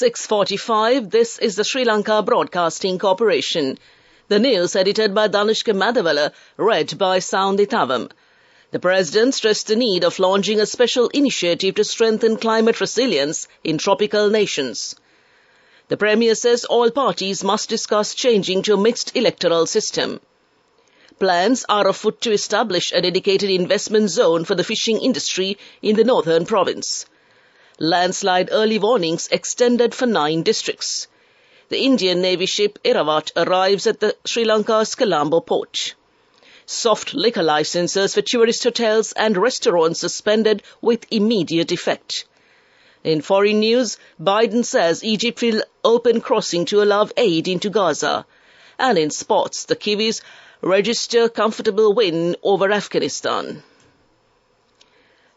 6:45, this is the Sri Lanka Broadcasting Corporation. The news edited by Danushka Madhavala, read by Soundi Tavam. The President stressed the need of launching a special initiative to strengthen climate resilience in tropical nations. The Premier says all parties must discuss changing to a mixed electoral system. Plans are afoot to establish a dedicated investment zone for the fishing industry in the northern province. Landslide early warnings extended for 9 districts. The Indian Navy ship Irrawaddy arrives at the Sri Lanka's Colombo port. Soft liquor licenses for tourist hotels and restaurants suspended with immediate effect. In foreign news, Biden says Egypt will open crossing to allow aid into Gaza. And in sports, the Kiwis register comfortable win over Afghanistan.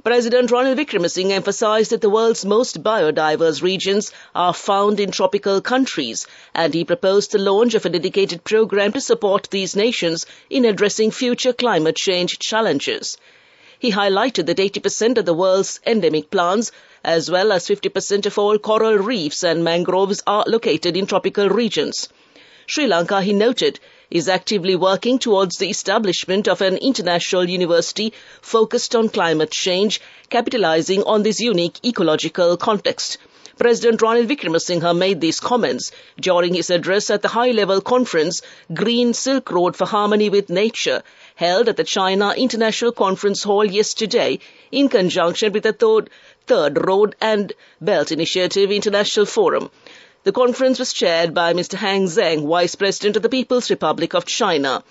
President Ranil Wickremesinghe emphasized that the world's most biodiverse regions are found in tropical countries, and he proposed the launch of a dedicated program to support these nations in addressing future climate change challenges. He highlighted that 80% of the world's endemic plants, as well as 50% of all coral reefs and mangroves, are located in tropical regions. Sri Lanka, he noted, is actively working towards the establishment of an international university focused on climate change, capitalizing on this unique ecological context. President Ranil Wickremesinghe made these comments during his address at the high-level conference Green Silk Road for Harmony with Nature, held at the China International Conference Hall yesterday in conjunction with the Third Road and Belt Initiative International Forum. The conference was chaired by Mr. Hang Zheng, Vice President of the People's Republic of China.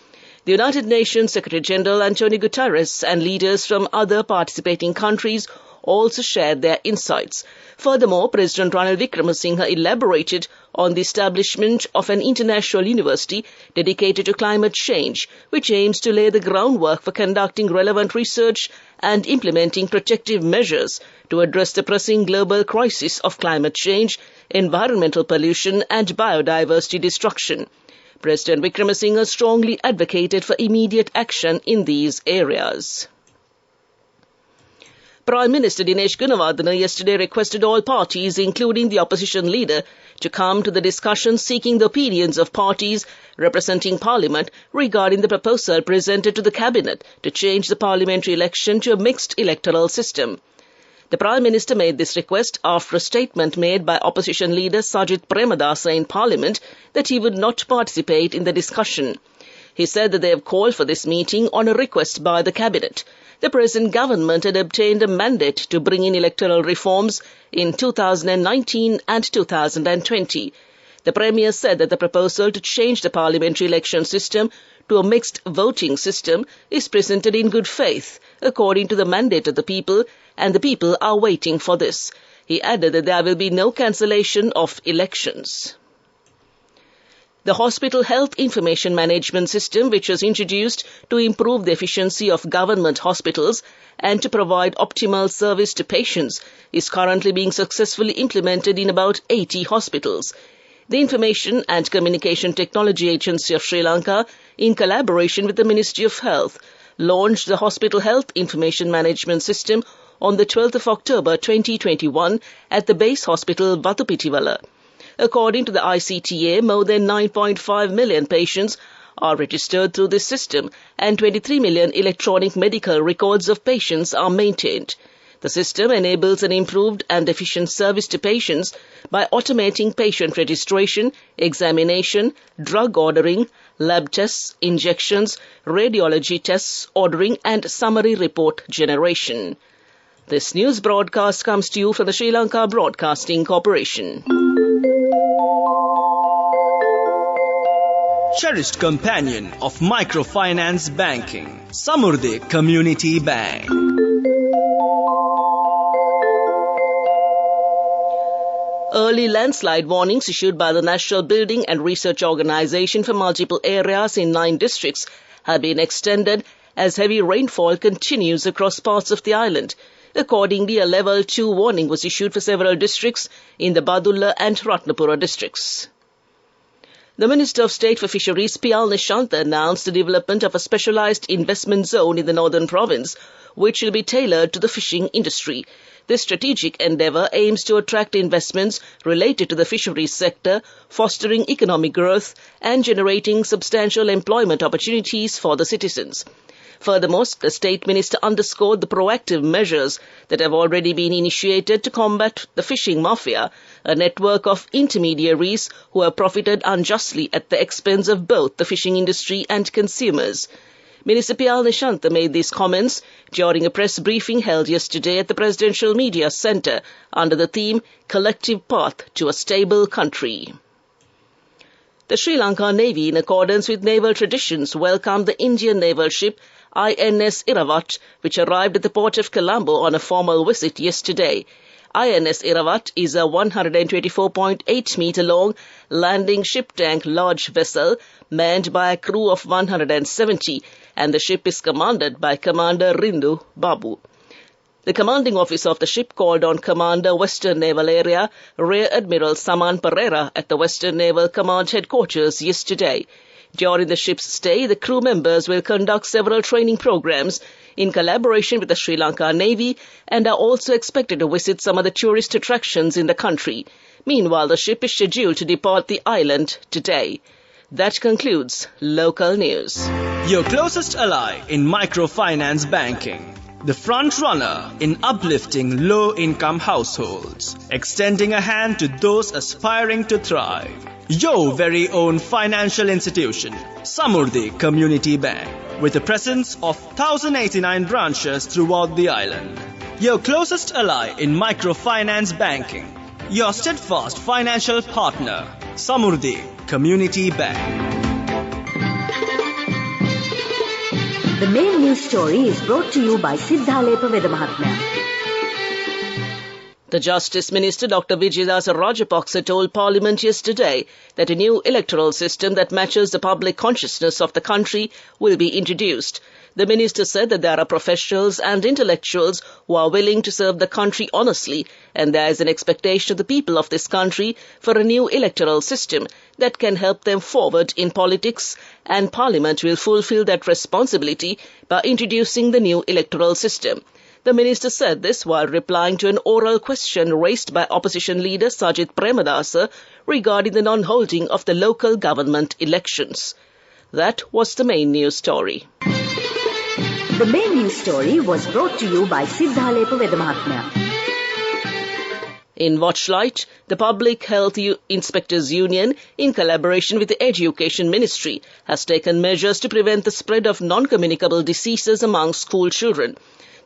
The United Nations Secretary-General Antonio Guterres and leaders from other participating countries also shared their insights. Furthermore, President Ranil Wickremesinghe elaborated on the establishment of an international university dedicated to climate change, which aims to lay the groundwork for conducting relevant research and implementing protective measures to address the pressing global crisis of climate change, environmental pollution and biodiversity destruction. President Wickremesinghe strongly advocated for immediate action in these areas. Prime Minister Dinesh Gunawardena yesterday requested all parties, including the opposition leader, to come to the discussion seeking the opinions of parties representing Parliament regarding the proposal presented to the Cabinet to change the parliamentary election to a mixed electoral system. The Prime Minister made this request after a statement made by opposition leader Sajith Premadasa in Parliament that he would not participate in the discussion. He said that they have called for this meeting on a request by the Cabinet. The present government had obtained a mandate to bring in electoral reforms in 2019 and 2020. The Premier said that the proposal to change the parliamentary election system to a mixed voting system is presented in good faith, according to the mandate of the people, and the people are waiting for this. He added that there will be no cancellation of elections. The Hospital Health Information Management System, which was introduced to improve the efficiency of government hospitals and to provide optimal service to patients, is currently being successfully implemented in about 80 hospitals. The Information and Communication Technology Agency of Sri Lanka, in collaboration with the Ministry of Health, launched the Hospital Health Information Management System on the 12th of October 2021 at the base hospital Vatupitivala. According to the ICTA, more than 9.5 million patients are registered through this system and 23 million electronic medical records of patients are maintained. The system enables an improved and efficient service to patients by automating patient registration, examination, drug ordering, lab tests, injections, radiology tests, ordering and summary report generation. This news broadcast comes to you from the Sri Lanka Broadcasting Corporation. Cherished companion of microfinance banking, Samurdhi Community Bank. Early landslide warnings issued by the National Building and Research Organization for multiple areas in 9 districts have been extended as heavy rainfall continues across parts of the island. Accordingly, a level 2 warning was issued for several districts in the Badulla and Ratnapura districts. The Minister of State for Fisheries, P.L. Nishantha, announced the development of a specialized investment zone in the northern province, which will be tailored to the fishing industry. This strategic endeavour aims to attract investments related to the fisheries sector, fostering economic growth and generating substantial employment opportunities for the citizens. Furthermore, the State Minister underscored the proactive measures that have already been initiated to combat the fishing mafia, a network of intermediaries who have profited unjustly at the expense of both the fishing industry and consumers. Minister P.L. Nishantha made these comments during a press briefing held yesterday at the Presidential Media Centre under the theme Collective Path to a Stable Country. The Sri Lanka Navy, in accordance with naval traditions, welcomed the Indian naval ship INS Iravat, which arrived at the port of Colombo on a formal visit yesterday. INS Iravat is a 124.8-meter-long landing ship tank large vessel manned by a crew of 170, and the ship is commanded by Commander Rindu Babu. The commanding officer of the ship called on Commander Western Naval Area, Rear Admiral Saman Pereira, at the Western Naval Command headquarters yesterday. During the ship's stay, the crew members will conduct several training programs in collaboration with the Sri Lanka Navy and are also expected to visit some of the tourist attractions in the country. Meanwhile, the ship is scheduled to depart the island today. That concludes local news. Your closest ally in microfinance banking. The front runner in uplifting low-income households, extending a hand to those aspiring to thrive. Your very own financial institution, Samurdhi Community Bank, with a presence of 1,089 branches throughout the island. Your closest ally in microfinance banking. Your steadfast financial partner, Samurdhi Community Bank. The main news story is brought to you by Sinhala Mahatmya. The Justice Minister Dr. Vijayadasa Rajapaksa told Parliament yesterday that a new electoral system that matches the public consciousness of the country will be introduced. The minister said that there are professionals and intellectuals who are willing to serve the country honestly, and there is an expectation of the people of this country for a new electoral system that can help them forward in politics, and Parliament will fulfill that responsibility by introducing the new electoral system. The minister said this while replying to an oral question raised by opposition leader Sajith Premadasa regarding the non-holding of the local government elections. That was the main news story. The main news story was brought to you by Sinhala Mahatmya. In Watchlight, the Public Health Inspectors Union, in collaboration with the Education Ministry, has taken measures to prevent the spread of non-communicable diseases among school children.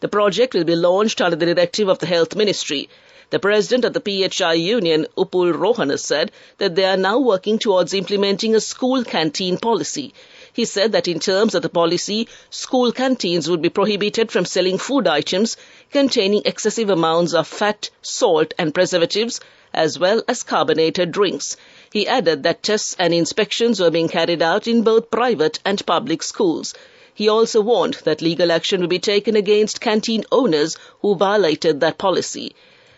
The project will be launched under the directive of the Health Ministry. The president of the PHI Union, Upul Rohana, said that they are now working towards implementing a school canteen policy. He said that in terms of the policy, school canteens would be prohibited from selling food items containing excessive amounts of fat, salt and preservatives, as well as carbonated drinks. He added that tests and inspections were being carried out in both private and public schools. He also warned that legal action will be taken against canteen owners who violated that policy.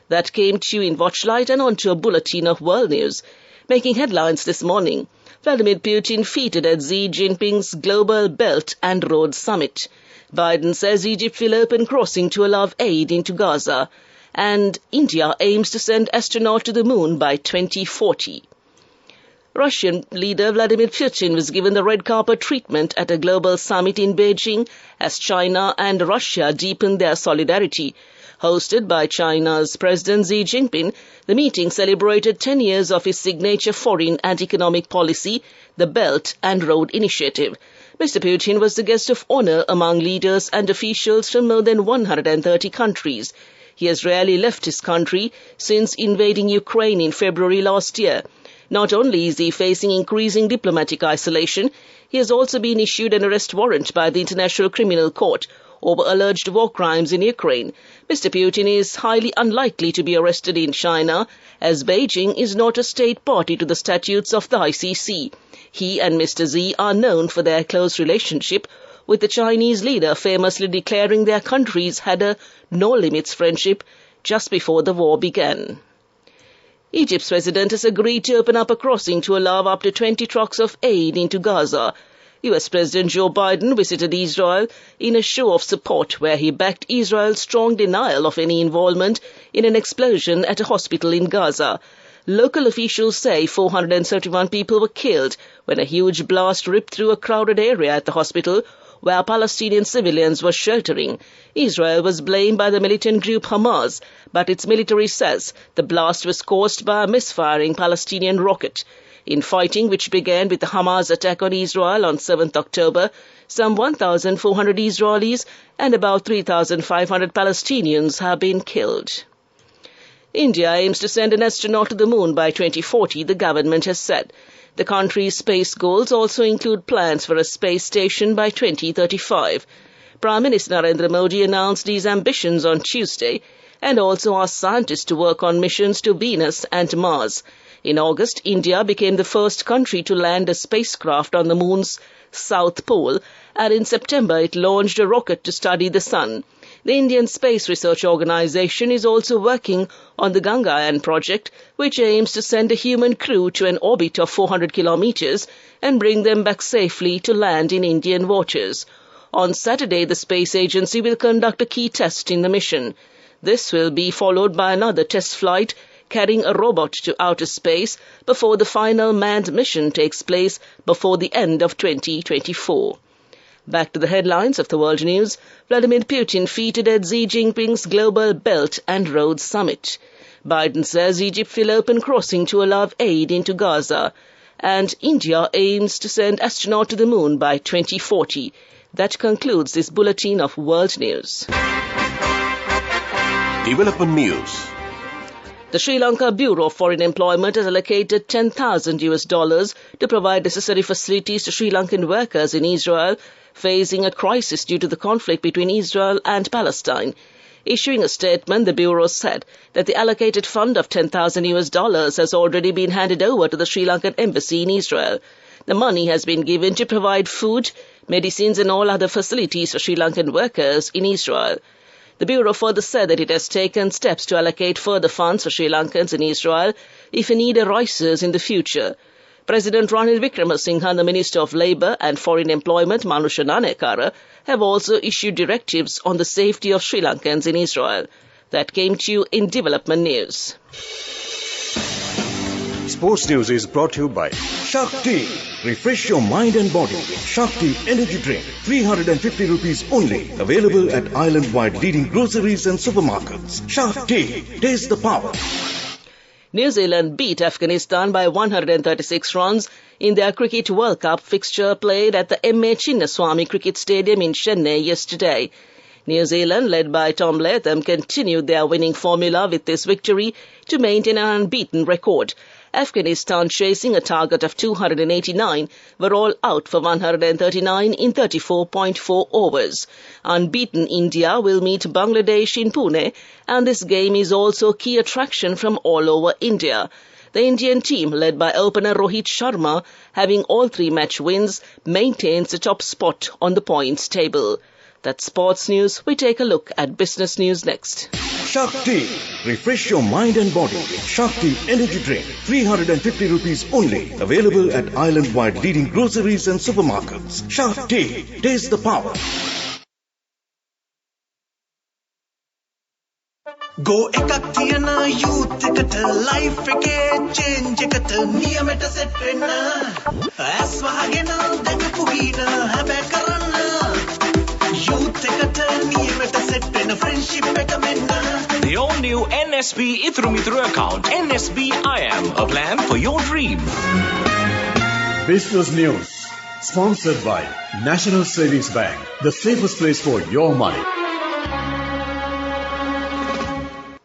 That came to you in Watchlight and onto a bulletin of world news. Making headlines this morning, Vladimir Putin feted at Xi Jinping's Global Belt and Road Summit. Biden says Egypt will open crossing to allow aid into Gaza. And India aims to send astronaut to the moon by 2040. Russian leader Vladimir Putin was given the red carpet treatment at a global summit in Beijing as China and Russia deepened their solidarity. Hosted by China's President Xi Jinping, the meeting celebrated 10 years of his signature foreign and economic policy, the Belt and Road Initiative. Mr. Putin was the guest of honor among leaders and officials from more than 130 countries. He has rarely left his country since invading Ukraine in February last year. Not only is he facing increasing diplomatic isolation, he has also been issued an arrest warrant by the International Criminal Court over alleged war crimes in Ukraine. Mr. Putin is highly unlikely to be arrested in China, as Beijing is not a state party to the statutes of the ICC. He and Mr. Xi are known for their close relationship, with the Chinese leader famously declaring their countries had a no-limits friendship just before the war began. Egypt's president has agreed to open up a crossing to allow up to 20 trucks of aid into Gaza. US President Joe Biden visited Israel in a show of support where he backed Israel's strong denial of any involvement in an explosion at a hospital in Gaza. Local officials say 471 people were killed when a huge blast ripped through a crowded area at the hospital where Palestinian civilians were sheltering. Israel was blamed by the militant group Hamas, but its military says the blast was caused by a misfiring Palestinian rocket. In fighting which began with the Hamas attack on Israel on 7th October, some 1,400 Israelis and about 3,500 Palestinians have been killed. India aims to send an astronaut to the moon by 2040, the government has said. The country's space goals also include plans for a space station by 2035. Prime Minister Narendra Modi announced these ambitions on Tuesday and also asked scientists to work on missions to Venus and Mars. In August, India became the first country to land a spacecraft on the moon's south pole, and in September it launched a rocket to study the sun. The Indian Space Research Organisation is also working on the Gangayaan project, which aims to send a human crew to an orbit of 400 kilometers and bring them back safely to land in Indian waters. On Saturday, the space agency will conduct a key test in the mission. This will be followed by another test flight carrying a robot to outer space before the final manned mission takes place before the end of 2024. Back to the headlines of the world news. Vladimir Putin feted at Xi Jinping's Global Belt and Road Summit. Biden says Egypt will open crossing to allow aid into Gaza. And India aims to send astronaut to the moon by 2040. That concludes this bulletin of world news. Development news. The Sri Lanka Bureau of Foreign Employment has allocated $10,000 to provide necessary facilities to Sri Lankan workers in Israel facing a crisis due to the conflict between Israel and Palestine. Issuing a statement, the Bureau said that the allocated fund of $10,000 has already been handed over to the Sri Lankan Embassy in Israel. The money has been given to provide food, medicines and all other facilities for Sri Lankan workers in Israel. The Bureau further said that it has taken steps to allocate further funds for Sri Lankans in Israel if a need arises in the future. President Ranil Wickremesinghe and the Minister of Labour and Foreign Employment, Manusha Nanekara, have also issued directives on the safety of Sri Lankans in Israel. That came to you in Development News. Sports news is brought to you by Shakti. Refresh your mind and body with Shakti Energy Drink. 350 rupees only. Available at island-wide leading groceries and supermarkets. Shakti. Taste the power. New Zealand beat Afghanistan by 136 runs in their Cricket World Cup fixture played at the M.A. Chinnaswamy Cricket Stadium in Chennai yesterday. New Zealand, led by Tom Latham, continued their winning formula with this victory to maintain an unbeaten record. Afghanistan, chasing a target of 289, were all out for 139 in 34.4 overs. Unbeaten India will meet Bangladesh in Pune, and this game is also key attraction from all over India. The Indian team, led by opener Rohit Sharma, having all three match wins, maintains the top spot on the points table. That's sports news. We take a look at business news next. Shakti. Refresh your mind and body with Shakti Energy Drink. 350 rupees only. Available at island-wide leading groceries and supermarkets. Shakti. Taste the power. Go ekak thiyana youth eකට life එකේ change එකට නියමෙට set වෙන්න ඇස් වහගෙන දැකපු ගීන හැබැ කරන්න youth එකට නියමෙට set වෙන්න friendship එක මෙන්න. The all-new NSB Ithru account, NSB IM, a plan for your dream. Business News, sponsored by National Savings Bank, the safest place for your money.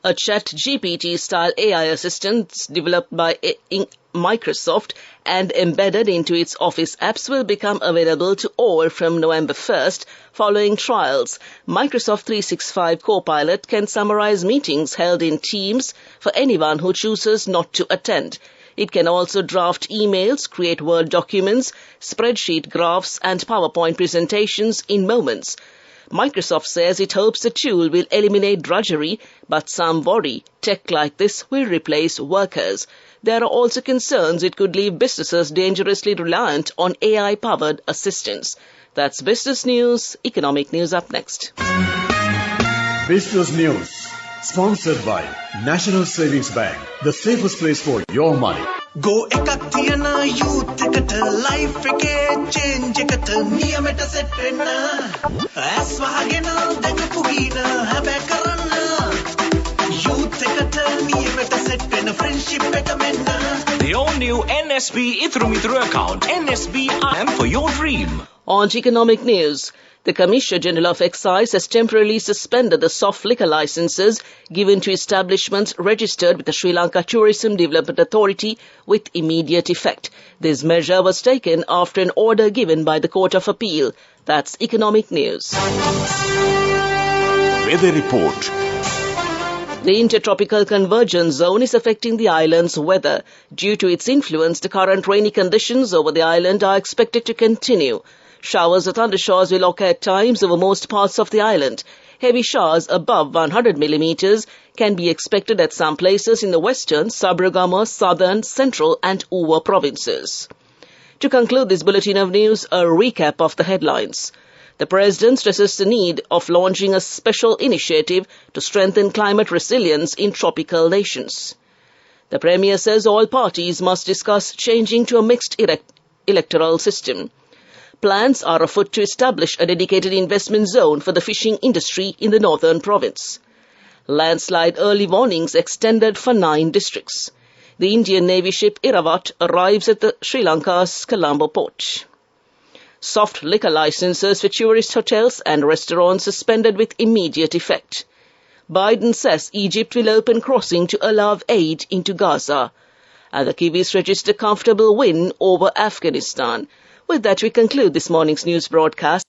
A ChatGPT-style AI assistant developed by Microsoft and embedded into its Office apps will become available to all from November 1st following trials. Microsoft 365 Copilot can summarize meetings held in Teams for anyone who chooses not to attend. It can also draft emails, create Word documents, spreadsheet graphs, and PowerPoint presentations in moments. Microsoft says it hopes the tool will eliminate drudgery, but some worry tech like this will replace workers. There are also concerns it could leave businesses dangerously reliant on AI-powered assistants. That's business news. Economic news up next. Business News, sponsored by National Savings Bank, the safest place for your money. Go ekak thiyana youth eකට life එකේ change එකට නියමෙට set වෙන්න ඇස් වහගෙන දැකපු ගින හැබැ කරන්න youth එකට නියමෙට set වෙන්න friendship එක මෙන්න. The all-new NSB Ithru Mithru account, NSB IM for your dream. On to economic news. The Commissioner General of Excise has temporarily suspended the soft liquor licenses given to establishments registered with the Sri Lanka Tourism Development Authority with immediate effect. This measure was taken after an order given by the Court of Appeal. That's economic news. Weather report. The intertropical convergence zone is affecting the island's weather. Due to its influence, the current rainy conditions over the island are expected to continue. Showers or thundershowers will occur at times over most parts of the island. Heavy showers above 100 millimeters can be expected at some places in the western, Sabaragama, southern, central and Uva provinces. To conclude this bulletin of news, a recap of the headlines. The President stresses the need of launching a special initiative to strengthen climate resilience in tropical nations. The Premier says all parties must discuss changing to a mixed electoral system. Plans are afoot to establish a dedicated investment zone for the fishing industry in the northern province. Landslide early warnings extended for 9 districts. The Indian Navy ship Iravat arrives at the Sri Lanka's Colombo port. Soft liquor licenses for tourist hotels and restaurants suspended with immediate effect. Biden says Egypt will open crossing to allow aid into Gaza. And the Kiwis register comfortable win over Afghanistan. With that, we conclude this morning's news broadcast.